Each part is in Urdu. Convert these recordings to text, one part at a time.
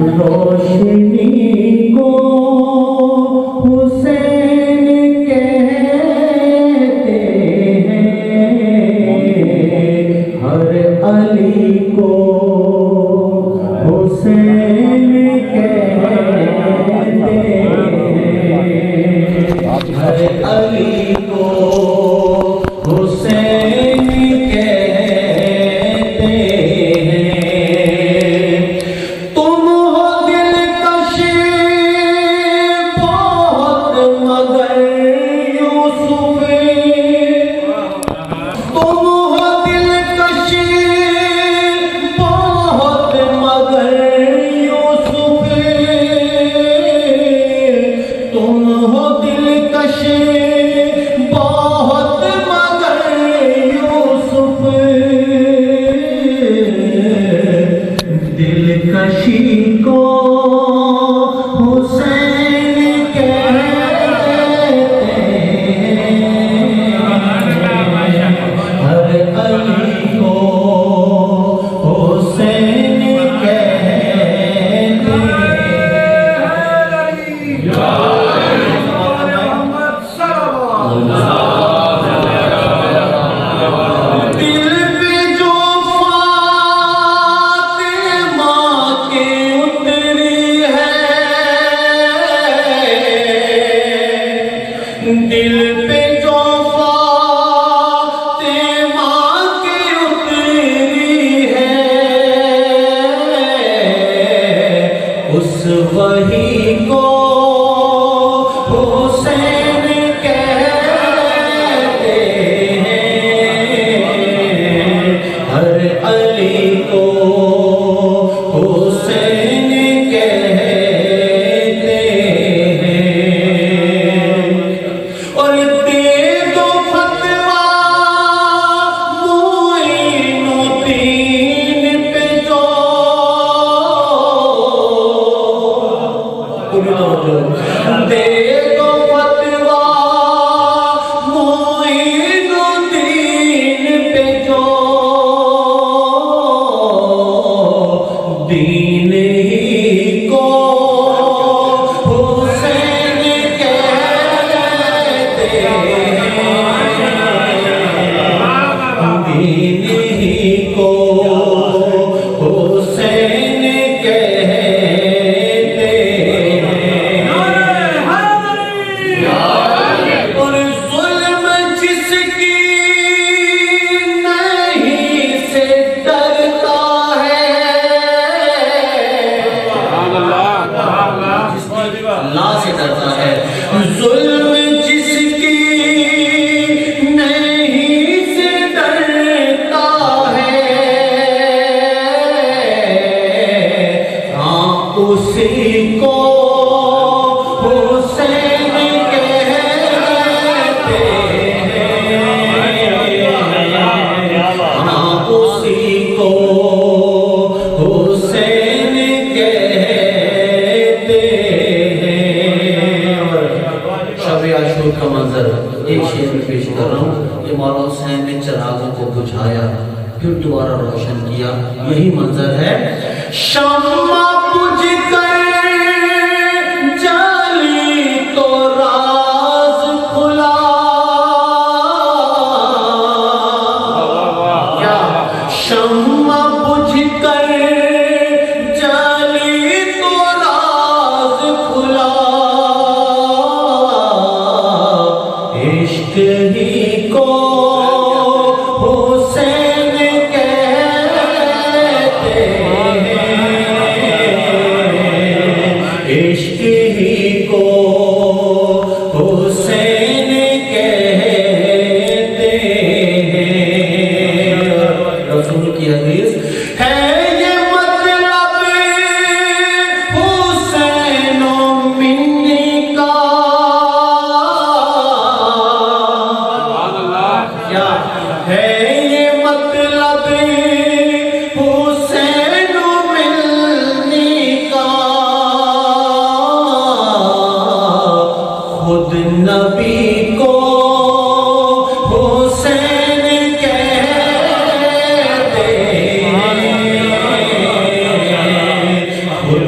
روشنی کو حسین کہتے ہیں، ہر علی کو حسین کہتے ہیں، ہر علی کو حسین کہتے ہیں۔ تم ہو دلکش بہت مگر یوسف، تم ہو دلکش بہت مگر یوسف، تم ہو دلکش بہت مگر یوسف، دلکشی کو حسین کہتے ہیں، ہر علی کو حسین کہتے دل پہ جو فاطمہ کی اتری ہے، دل پہ جو فاطمہ کی اتری ہے، اس وحی کو حسین کہتے ہیں، ہر علی کو حسین کہتے ہیں۔ اور دے دو فتویٰ معین الدین پہ جو، دے دو فتویٰ معین الدین پہ جو، دین ہی کو حسین کہتے ہیں، دین ہی کو حسین کہتے ہیں۔ اور ظلم جس کی نہیں سے ڈرتا ہے، اللہ سے ڈرتا ہے، ظلم جس کی نہیں سے ڈرتا ہے، ہاں اسی کو حسین کہتے ہیں، ہاں اسی کو حسین کہتے ہیں۔ اور شب عاشور کا منظر ایک شعر میں پیش کر رہا ہوں۔ یہ مولا حسین نے چراغوں کو بجھایا پھر دوبارہ روشن کیا، یہی منظر ہے۔ شمع بجھ کر جلی تو راز کھلا، کیا شمع بجھ کر جلی تو راز کھلا، عشق ہی کو حسین کہتے ہیں،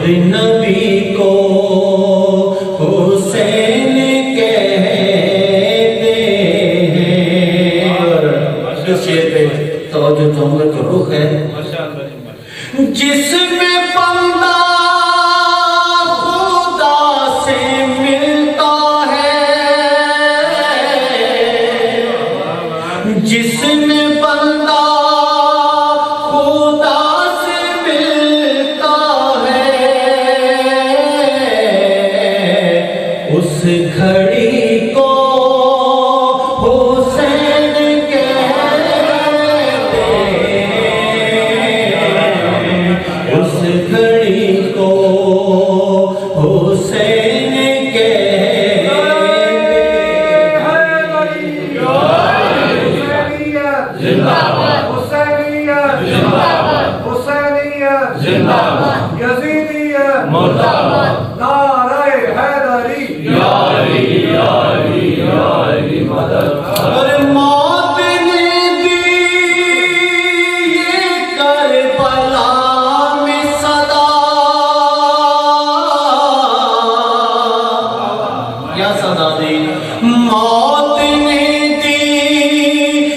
نبی کو حسین کہتے ہیں. اور اس شعر پہ توجہ چاہوں گا کہ رخ ہے جس میں بندہ خدا سے ملتا ہے، جس میں بندہ خدا سے ملتا ہے، اس گھڑی کو حسین کہتے ہیں، اس گھڑی کو حسین کہتے اور موت نے دی یہ کربلا میں صدا. کیا صدا دی؟ موت نے دی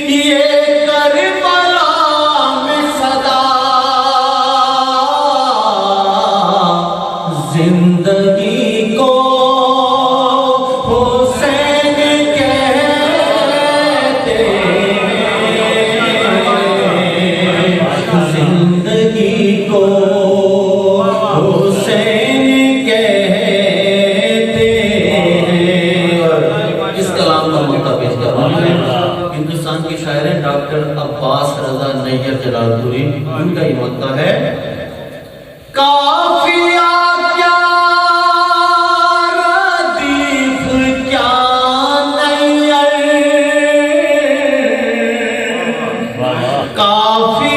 یہ کربلا میں صدا. زندگی کو حسین کہتے ہیں، زندگی کو حسین کہتے ہیں. اور اس کلام کا مقطع پیش کر رہا ہوں. ہندوستان کے شاعر ہیں ڈاکٹر عباس رضا نیر جلال پوری، ان کا یہ مقطع ہے: قافیہ کیا ردیف کیا نیر، قافیہ